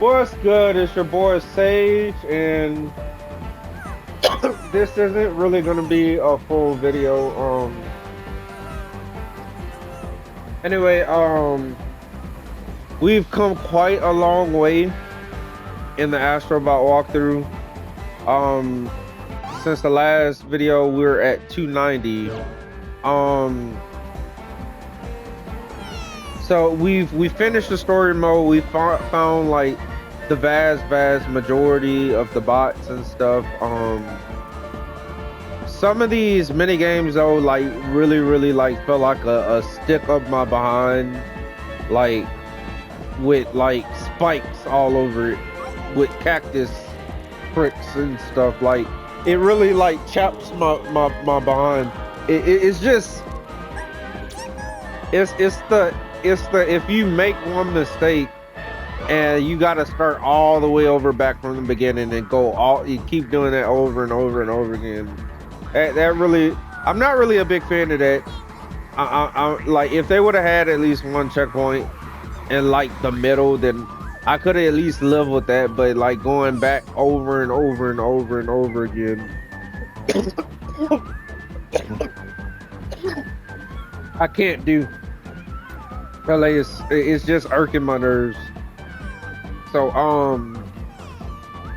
What's good? It's your boy Sage, and this isn't really gonna be a full video. Anyway, we've come quite a long way in the Astrobot walkthrough. Um, since the last video, we're at 290. So we finished the story mode. We found like the vast majority of the bots and stuff. Some of these mini games though, like really like felt like a stick up my behind, like with like spikes all over it, with cactus pricks and stuff. Like it really like chaps my behind. It's just it's the if you make one mistake and you got to start all the way over back from the beginning and you keep doing that over and over and over again. That really, I'm not really a big fan of that. I like if they would have had at least one checkpoint in like the middle, then I could have at least lived with that. But like going back over and over and over and over again, I can't do. Like it's just irking my nerves. So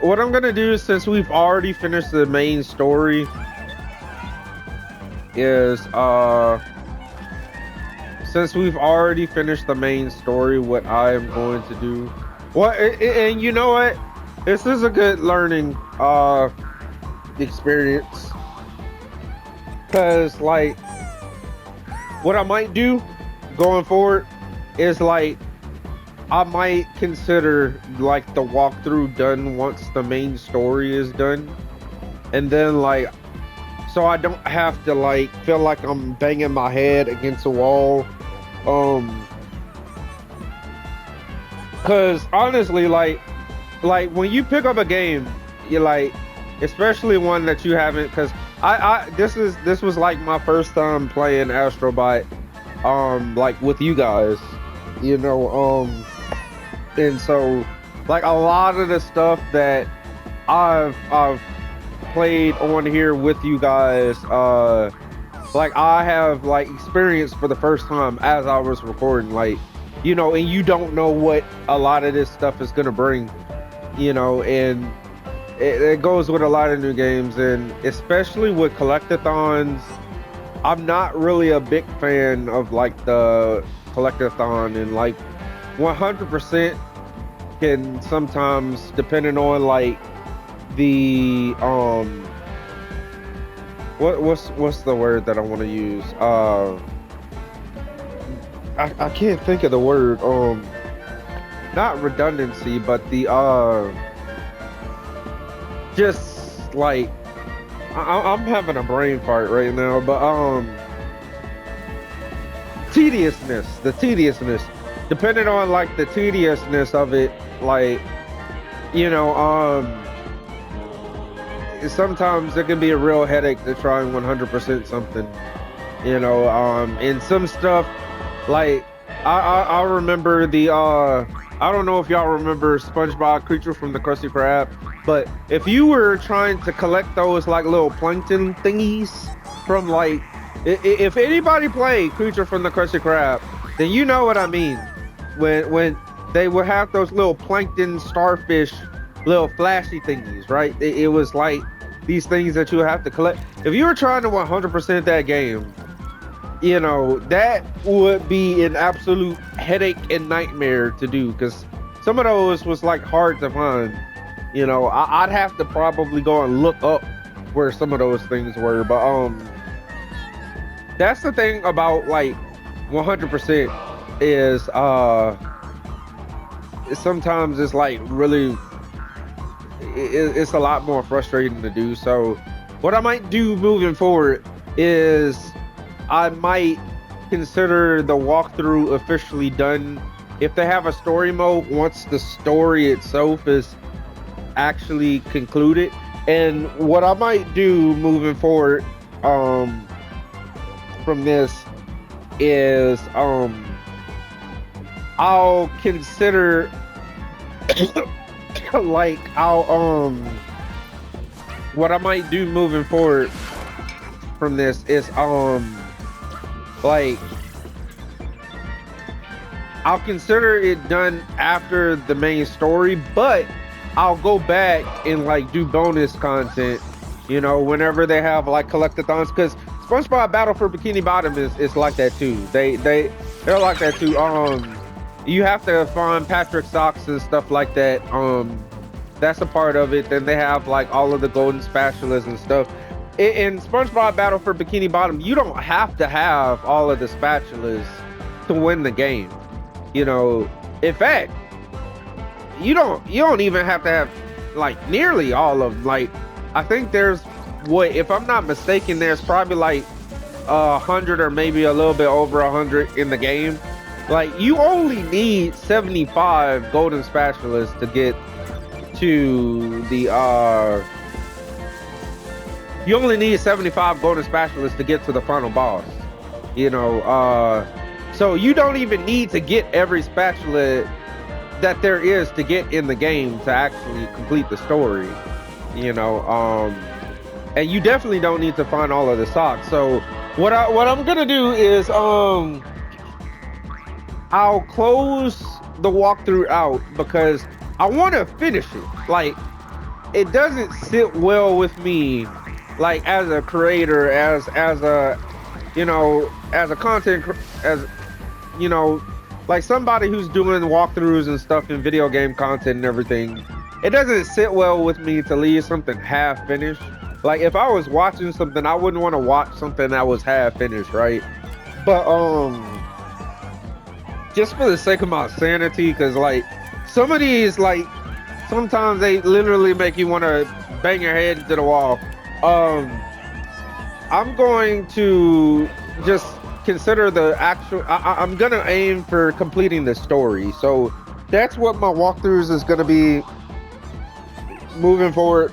what I'm gonna do, since we've already finished the main story, is what I am going to do, and you know what, this is a good learning experience, because like what I might do going forward is like I might consider like the walkthrough done once the main story is done, and then like so I don't have to like feel like I'm banging my head against a wall. Cause honestly, like when you pick up a game, you like, especially one that you haven't, cause this was like my first time playing Astrobot, like with you guys, you know, and so like a lot of the stuff that I've played on here with you guys, like I have like experienced for the first time as I was recording, like, you know, and you don't know what a lot of this stuff is gonna bring, you know, and it goes with a lot of new games, and especially with collectathons. I'm not really a big fan of like the collectathon, and like 100% can sometimes, depending on like the what's the word that I want to use, I can't think of the word, not redundancy, but the just like I'm having a brain fart right now, but the tediousness, depending on like the tediousness of it, like, you know, sometimes it can be a real headache to try and 100% something, you know, and some stuff, like I remember the I don't know if y'all remember SpongeBob Creature from the Krusty Krab, but if you were trying to collect those like little plankton thingies from like, if anybody played Creature from the Krusty Krab, then you know what I mean, when they would have those little plankton starfish little flashy thingies, right? It was like these things that you have to collect. If you were trying to 100% that game, you know, that would be an absolute headache and nightmare to do, because some of those was like hard to find. You know, I'd have to probably go and look up where some of those things were, but that's the thing about like 100% is sometimes it's like really, it's a lot more frustrating to do. So what I might do moving forward is I might consider the walkthrough officially done if they have a story mode once the story itself is actually concluded. And what I might do moving forward from this is I'll consider like I'll what I might do moving forward from this is like I'll consider it done after the main story, but I'll go back and like do bonus content, you know, whenever they have like collectathons, because SpongeBob Battle for Bikini Bottom is like that too. They're like that too. You have to find Patrick socks and stuff like that. That's a part of it. Then they have like all of the golden spatulas and stuff. In SpongeBob Battle for Bikini Bottom, you don't have to have all of the spatulas to win the game. You know, in fact, you don't even have to have like nearly all of them. Like, I think there's, what, if I'm not mistaken, there's probably like 100 or maybe a little bit over 100 in the game. Like, you only need 75 golden spatulas to get to the you only need 75 golden spatulas to get to the final boss, you know. So you don't even need to get every spatula that there is to get in the game to actually complete the story, you know. And you definitely don't need to find all of the socks. So what I'm gonna do is I'll close the walkthrough out because I want to finish it. Like, it doesn't sit well with me, like as a creator, as a, you know, as a content, as, you know, like somebody who's doing walkthroughs and stuff in video game content and everything. It doesn't sit well with me to leave something half finished. Like, if I was watching something, I wouldn't want to watch something that was half finished, right? But just for the sake of my sanity, because like some of these, like sometimes they literally make you want to bang your head into the wall. I'm going to just consider the actual, I'm gonna aim for completing the story. So that's what my walkthroughs is gonna be moving forward.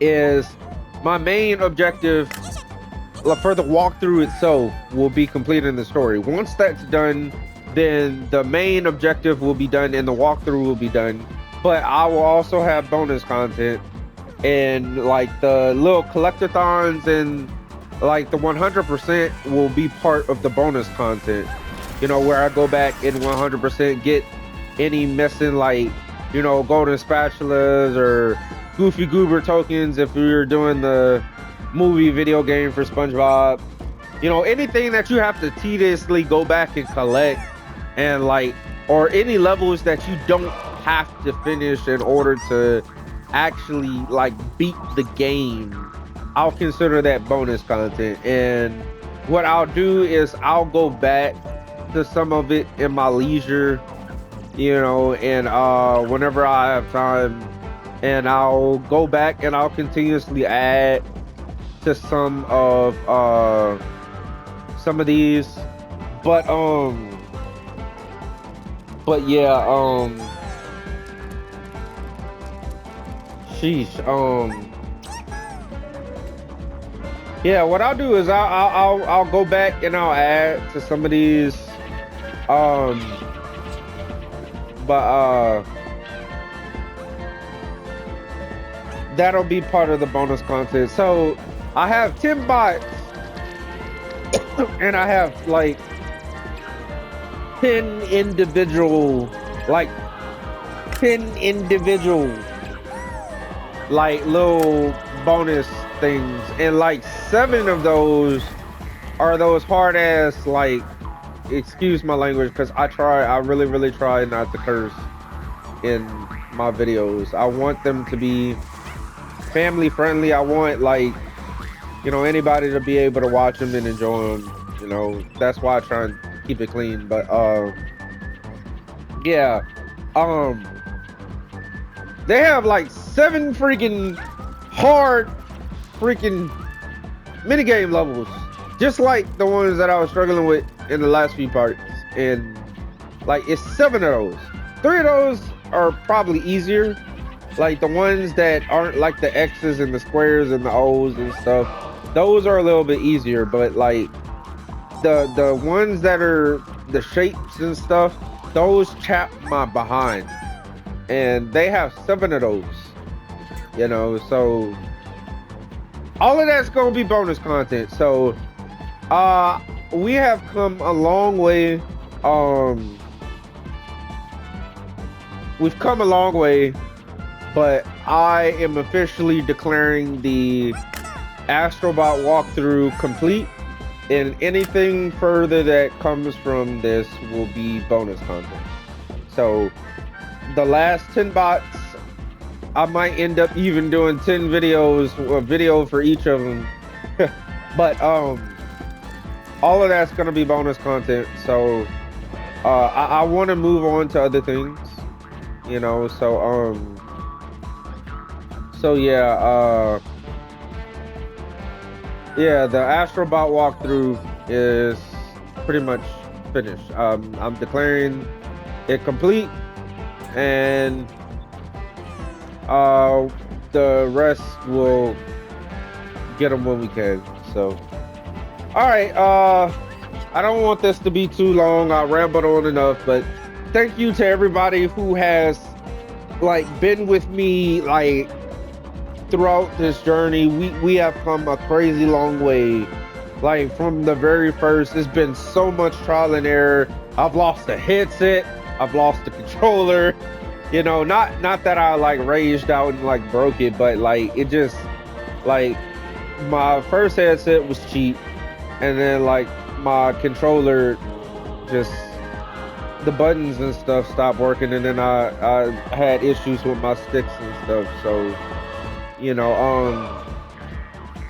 Is my main objective for the walkthrough itself will be completing the story. Once that's done, then the main objective will be done and the walkthrough will be done. But I will also have bonus content and like the little collectathons, and like the 100% will be part of the bonus content, you know, where I go back and 100% get any missing, like, you know, golden spatulas or Goofy Goober tokens if you're doing the movie video game for SpongeBob. You know, anything that you have to tediously go back and collect, and like, or any levels that you don't have to finish in order to actually like beat the game, I'll consider that bonus content. And what I'll do is I'll go back to some of it in my leisure, you know, and whenever I have time, and I'll go back and I'll continuously add to some of these. But yeah, sheesh, yeah, what I'll do is I'll go back and I'll add to some of these, but that'll be part of the bonus content. So I have 10 bots and I have like 10 individual like little bonus things, and like 7 of those are those hard ass, like, excuse my language, because I really try not to curse in my videos. I want them to be family friendly. I want, like, you know, anybody to be able to watch them and enjoy them, you know. That's why I try and keep it clean. But yeah, they have like 7 freaking hard freaking minigame levels, just like the ones that I was struggling with in the last few parts. And like, it's 7 of those. 3 of those are probably easier, like the ones that aren't like the X's and the squares and the O's and stuff. Those are a little bit easier, but like the ones that are the shapes and stuff, those chap my behind. and they have 7 of those. You know, so all of that's gonna be bonus content. So we have come a long way. We've come a long way, but I am officially declaring the Astrobot walkthrough complete, and anything further that comes from this will be bonus content. So the last 10 bots, I might end up even doing 10 videos, a video for each of them. But all of that's gonna be bonus content. So I want to move on to other things, you know. So yeah, yeah, the Astrobot walkthrough is pretty much finished. I'm declaring it complete, and the rest will get them when we can. So, all right, I don't want this to be too long. I rambled on enough, but thank you to everybody who has like been with me like throughout this journey. We have come a crazy long way. Like from the very first, it's been so much trial and error. I've lost the headset, I've lost the controller. You know, not that I like raged out and like broke it, but like it just like my first headset was cheap, and then like my controller just the buttons and stuff stopped working, and then I had issues with my sticks and stuff. So, you know,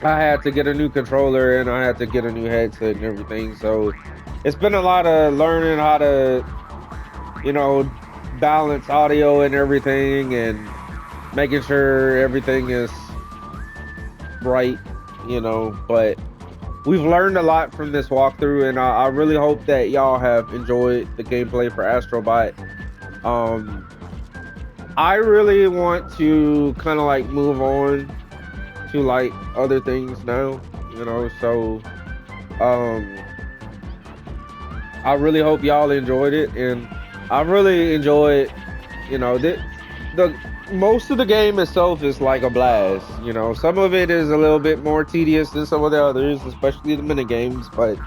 I had to get a new controller and I had to get a new headset and everything. So it's been a lot of learning how to, you know, balance audio and everything, and making sure everything is right, you know. But we've learned a lot from this walkthrough, and I really hope that y'all have enjoyed the gameplay for Astrobot. I really want to kind of like move on to like other things now, you know. So I really hope y'all enjoyed it, and I really enjoyed, you know, the most of the game itself is like a blast. You know, some of it is a little bit more tedious than some of the others, especially the mini games. But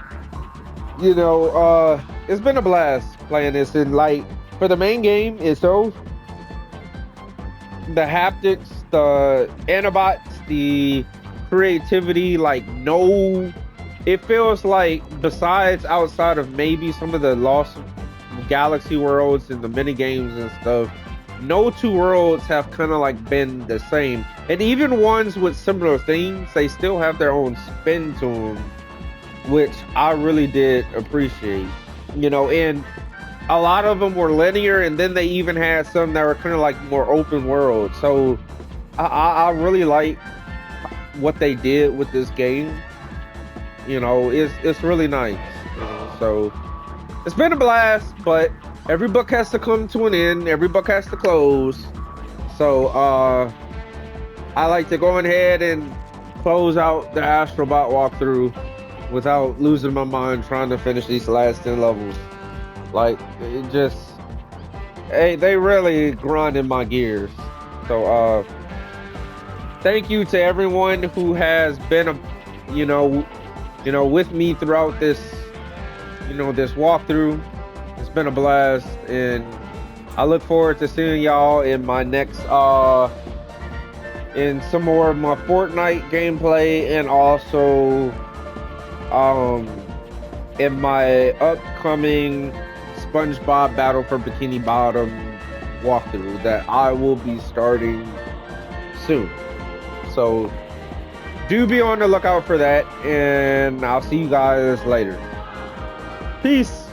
you know, it's been a blast playing this. And like for the main game itself, the haptics, the Anabots, the creativity, like it feels like besides outside of maybe some of the Lost Galaxy worlds and the mini games and stuff, no two worlds have kind of like been the same. And even ones with similar themes, they still have their own spin to them, which I really did appreciate, you know. And a lot of them were linear, and then they even had some that were kind of like more open world. So I really like what they did with this game. You know, it's really nice, you know. So it's been a blast, but every book has to come to an end. Every book has to close. So I like to go ahead and close out the Astrobot walkthrough without losing my mind trying to finish these last 10 levels. Like, it just, hey, they really grinding my gears. So thank you to everyone who has been you know, with me throughout this, you know, this walkthrough. It's been a blast, and I look forward to seeing y'all in my next in some more of my Fortnite gameplay, and also in my upcoming SpongeBob Battle for Bikini Bottom walkthrough that I will be starting soon. So do be on the lookout for that, and I'll see you guys later. Peace.